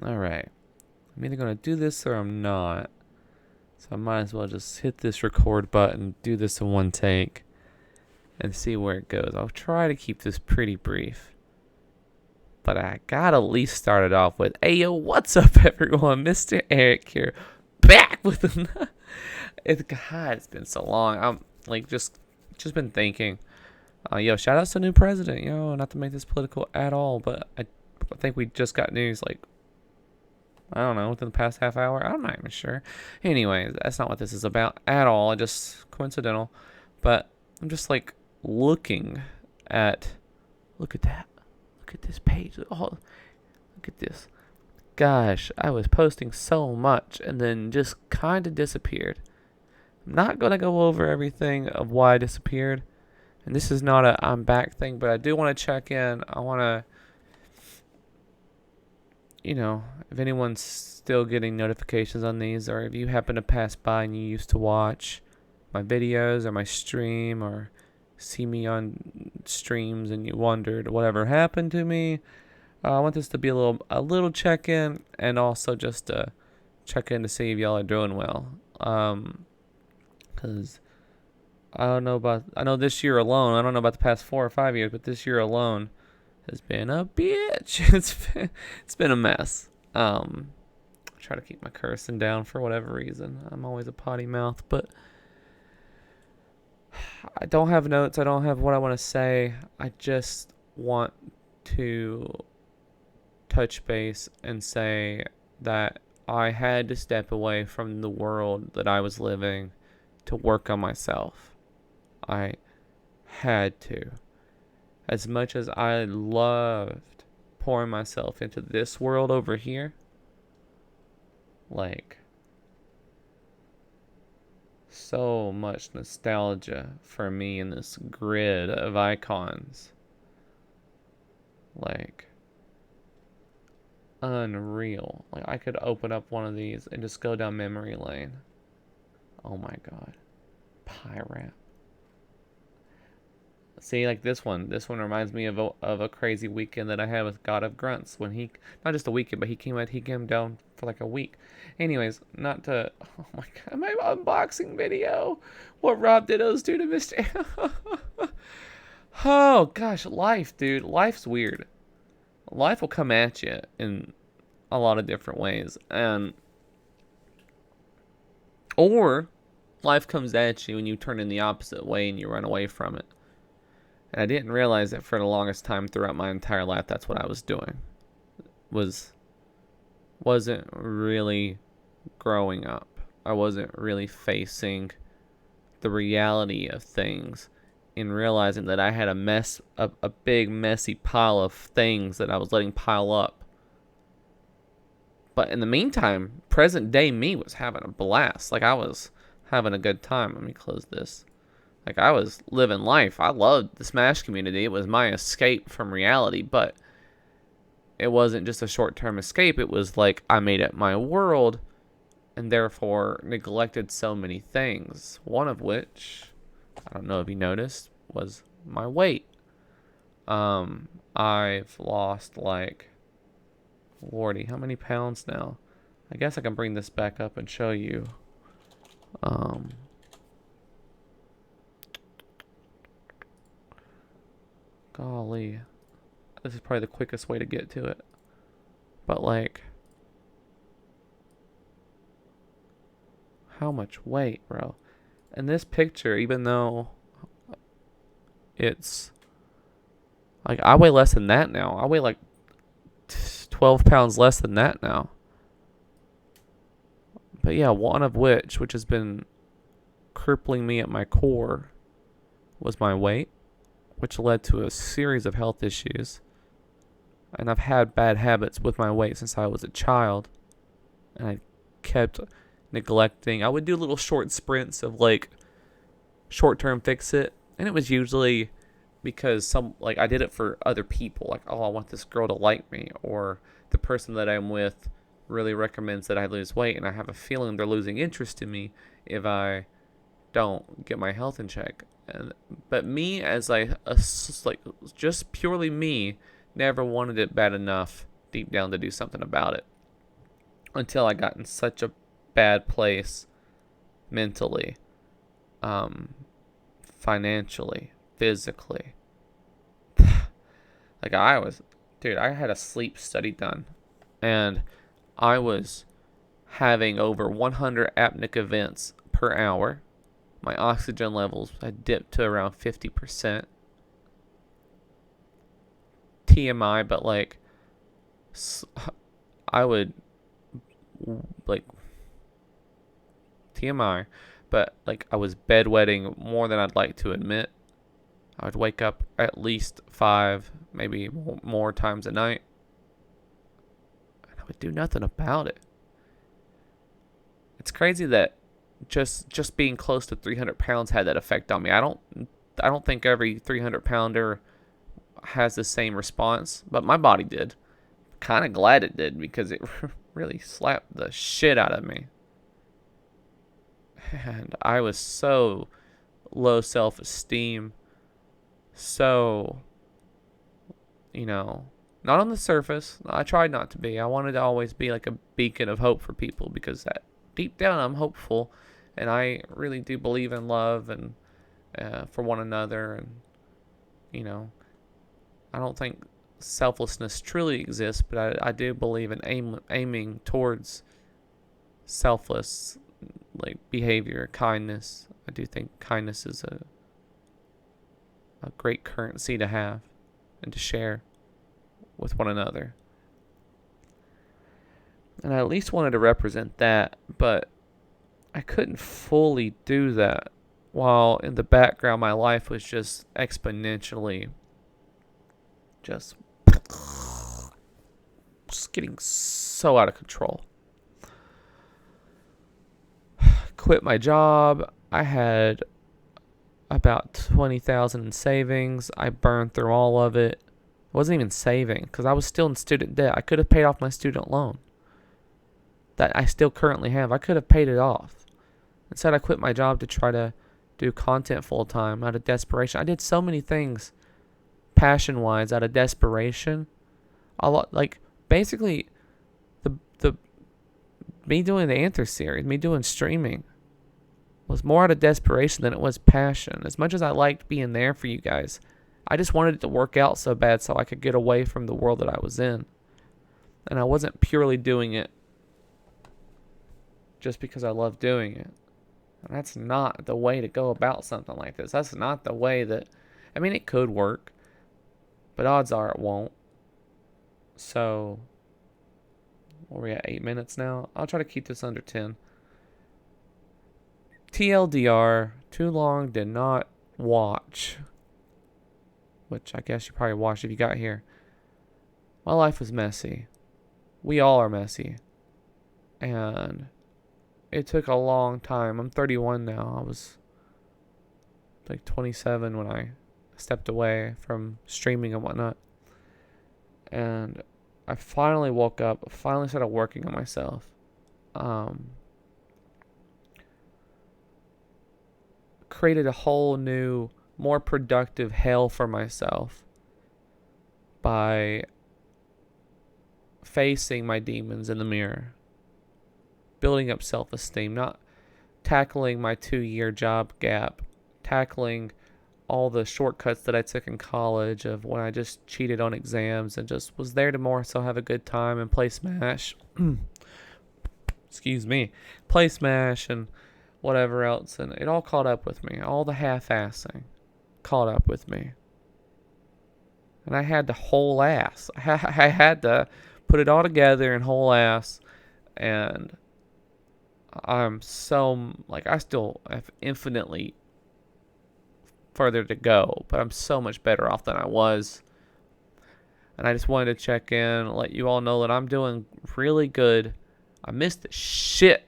Alright. I'm either going to do this or I'm not. So I might as well just hit this record button, do this in one take, and see where it goes. I'll try to keep this pretty brief. But I gotta at least start it off with, hey yo, what's up everyone? Mr. Eric here. Back with it's been so long. I'm like just been thinking. Yo, shout out to the new president. Yo, not to make this political at all, but I think we just got news like I don't know, within the past half hour. I'm not even sure. Anyways, that's not what this is about at all. Just coincidental. But I'm just like looking at, look at that. Look at this page. Oh, look at this. Gosh, I was posting so much and then just kind of disappeared. I'm not going to go over everything of why I disappeared. And this is not a I'm back thing, but I do want to check in. I want to, if anyone's still getting notifications on these, or if you happen to pass by and you used to watch my videos or my stream or see me on streams and you wondered whatever happened to me, I want this to be a little check-in, and also just to check in to see if y'all are doing well. Because I know this year alone, I don't know about the past 4 or 5 years, but this year alone has been a bitch. It's been a mess. I try to keep my cursing down for whatever reason. I'm always a potty mouth, but I don't have notes. I don't have what I want to say. I just want to touch base and say that I had to step away from the world that I was living to work on myself. I had to. As much as I loved pouring myself into this world over here, like, so much nostalgia for me in this grid of icons. Like, unreal. Like, I could open up one of these and just go down memory lane. Oh my god. Pirate. See, like this one reminds me of a crazy weekend that I had with God of Grunts when he, not just a weekend, but he came down for like a week. Anyways, not to, oh my god, my unboxing video. What Rob Dittos do to Mr. Oh gosh, life, dude. Life's weird. Life will come at you in a lot of different ways, or life comes at you and you turn in the opposite way and you run away from it. And I didn't realize that for the longest time throughout my entire life, that's what I was doing. Wasn't really growing up. I wasn't really facing the reality of things and realizing that I had a big messy pile of things that I was letting pile up. But in the meantime, present day me was having a blast. Like, I was having a good time. Let me close this. Like, I was living life. I loved the Smash community. It was my escape from reality, but it wasn't just a short-term escape. It was like I made it my world and therefore neglected so many things. One of which, I don't know if you noticed, was my weight. I've lost like, lordy, how many pounds now? I guess I can bring this back up and show you. Golly. This is probably the quickest way to get to it. But like, how much weight, bro? And this picture, even though it's like, I weigh less than that now. I weigh like 12 pounds less than that now. But yeah, one of which has been crippling me at my core, was my weight, which led to a series of health issues. And I've had bad habits with my weight since I was a child. And I kept neglecting. I would do little short sprints of like short-term fix it. And it was usually because I did it for other people. Like, oh, I want this girl to like me. Or the person that I'm with really recommends that I lose weight. And I have a feeling they're losing interest in me if I don't get my health in check. But me, just purely me, never wanted it bad enough deep down to do something about it. until I got in such a bad place mentally, financially, physically. Like I had a sleep study done, and I was having over 100 apneic events per hour. My oxygen levels had dipped to around 50%. TMI, but like I would like TMI, but like I was bedwetting more than I'd like to admit. I would wake up at least 5, maybe more times a night, and I would do nothing about it. It's crazy that just being close to 300 pounds had that effect on me. I don't think every 300 pounder has the same response, but my body did. Kind of glad it did because it really slapped the shit out of me. And I was so low self-esteem, so, not on the surface. I tried not to be. I wanted to always be like a beacon of hope for people because that deep down I'm hopeful, and I really do believe in love and for one another, and you know, I don't think selflessness truly exists, but I do believe in aiming towards selfless like behavior, kindness. I do think kindness is a great currency to have and to share with one another. And I at least wanted to represent that, but I couldn't fully do that while in the background my life was just exponentially just getting so out of control. Quit my job. I had about 20,000 in savings. I burned through all of it. I wasn't even saving because I was still in student debt. I could have paid off my student loan that I still currently have. I could have paid it off. Instead, I quit my job to try to do content full time out of desperation. I did so many things passion wise out of desperation. A lot, like basically the me doing the Anther series, me doing streaming was more out of desperation than it was passion. As much as I liked being there for you guys, I just wanted it to work out so bad so I could get away from the world that I was in. And I wasn't purely doing it just because I love doing it. And that's not the way to go about something like this. That's not the way that, I mean, it could work, but odds are it won't. So, where are we at? 8 minutes now? I'll try to keep this under 10. TLDR, too long, did not watch. Which I guess you probably watched if you got here. My life was messy. We all are messy. And it took a long time. I'm 31 now. I was like 27 when I stepped away from streaming and whatnot. And I finally woke up, finally started working on myself. Created a whole new, more productive hell for myself by facing my demons in the mirror, building up self-esteem, not tackling my 2-year job gap, tackling all the shortcuts that I took in college of when I just cheated on exams and just was there to more so have a good time and play Smash. Excuse me. Play Smash and whatever else. And it all caught up with me. All the half-assing caught up with me. And I had to whole ass. I had to put it all together and whole ass. And I'm so, like, I still have infinitely further to go, but I'm so much better off than I was. And I just wanted to check in, let you all know that I'm doing really good. I missed the shit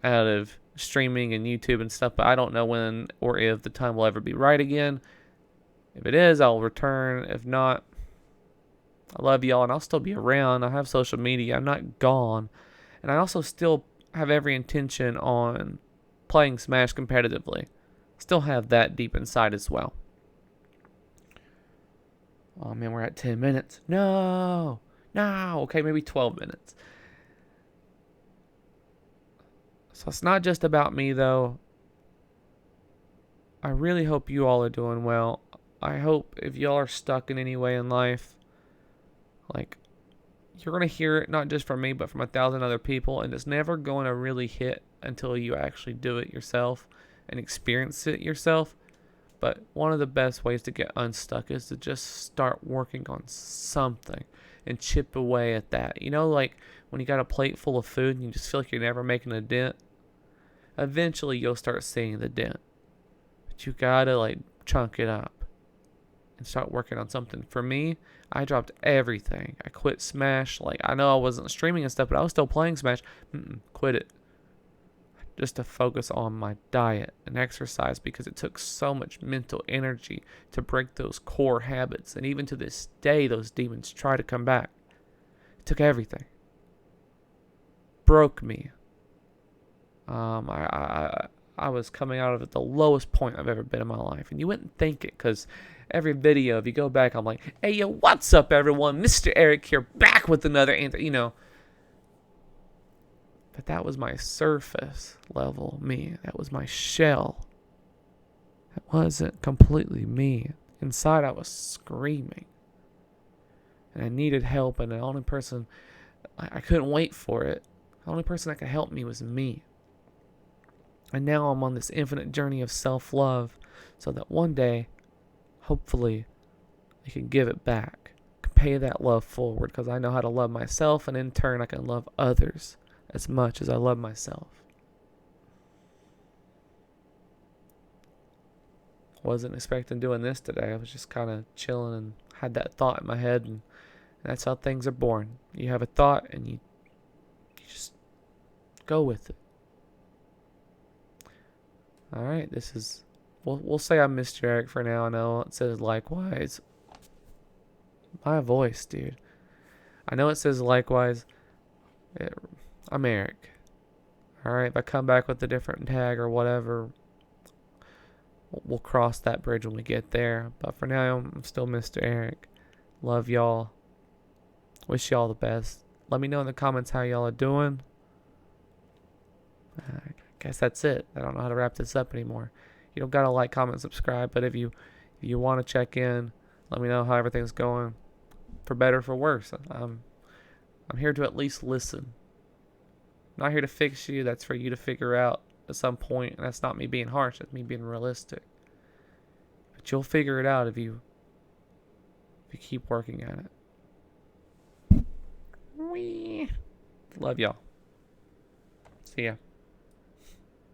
out of streaming and YouTube and stuff, but I don't know when or if the time will ever be right again. If it is, I'll return. If not, I love y'all, and I'll still be around. I have social media. I'm not gone. And I also still have every intention on playing Smash competitively. Still have that deep inside as well. Oh man, we're at 10 minutes. No. Okay, maybe 12 minutes. So it's not just about me, though. I really hope you all are doing well. I hope if y'all are stuck in any way in life, like, you're going to hear it not just from me, but from 1,000 other people. And it's never going to really hit until you actually do it yourself and experience it yourself. But one of the best ways to get unstuck is to just start working on something and chip away at that. You know, like when you got a plate full of food and you just feel like you're never making a dent, eventually you'll start seeing the dent. But you gotta like chunk it up and start working on something. For me, I dropped everything. I quit Smash. Like, I know I wasn't streaming and stuff, but I was still playing Smash. Quit it. Just to focus on my diet and exercise because it took so much mental energy to break those core habits. And even to this day, those demons try to come back. It took everything. Broke me. I was coming out of it the lowest point I've ever been in my life. And you wouldn't think it because every video, if you go back, I'm like, hey, yo, what's up, everyone? Mr. Eric here, back with another answer, you know. But that was my surface level me. That was my shell. That wasn't completely me. Inside, I was screaming. And I needed help, and the only person, I couldn't wait for it. The only person that could help me was me. And now I'm on this infinite journey of self-love so that one day, hopefully, I can give it back. I can pay that love forward because I know how to love myself, and in turn, I can love others as much as I love myself. Wasn't expecting doing this today. I was just kind of chilling and had that thought in my head, and that's how things are born. You have a thought and you just go with it. All right, this is we'll say I'm Mr. Eric for now. I know it says likewise. My voice, dude. I know it says likewise. I'm Eric. Alright, if I come back with a different tag or whatever, we'll cross that bridge when we get there. But for now, I'm still Mr. Eric. Love y'all. Wish y'all the best. Let me know in the comments how y'all are doing. I guess that's it. I don't know how to wrap this up anymore. You don't gotta like, comment, subscribe, but if you want to check in, let me know how everything's going. For better or for worse. I'm here to at least listen. I'm not here to fix you. That's for you to figure out at some point. And that's not me being harsh. That's me being realistic. But you'll figure it out if you keep working at it. Love y'all. See ya.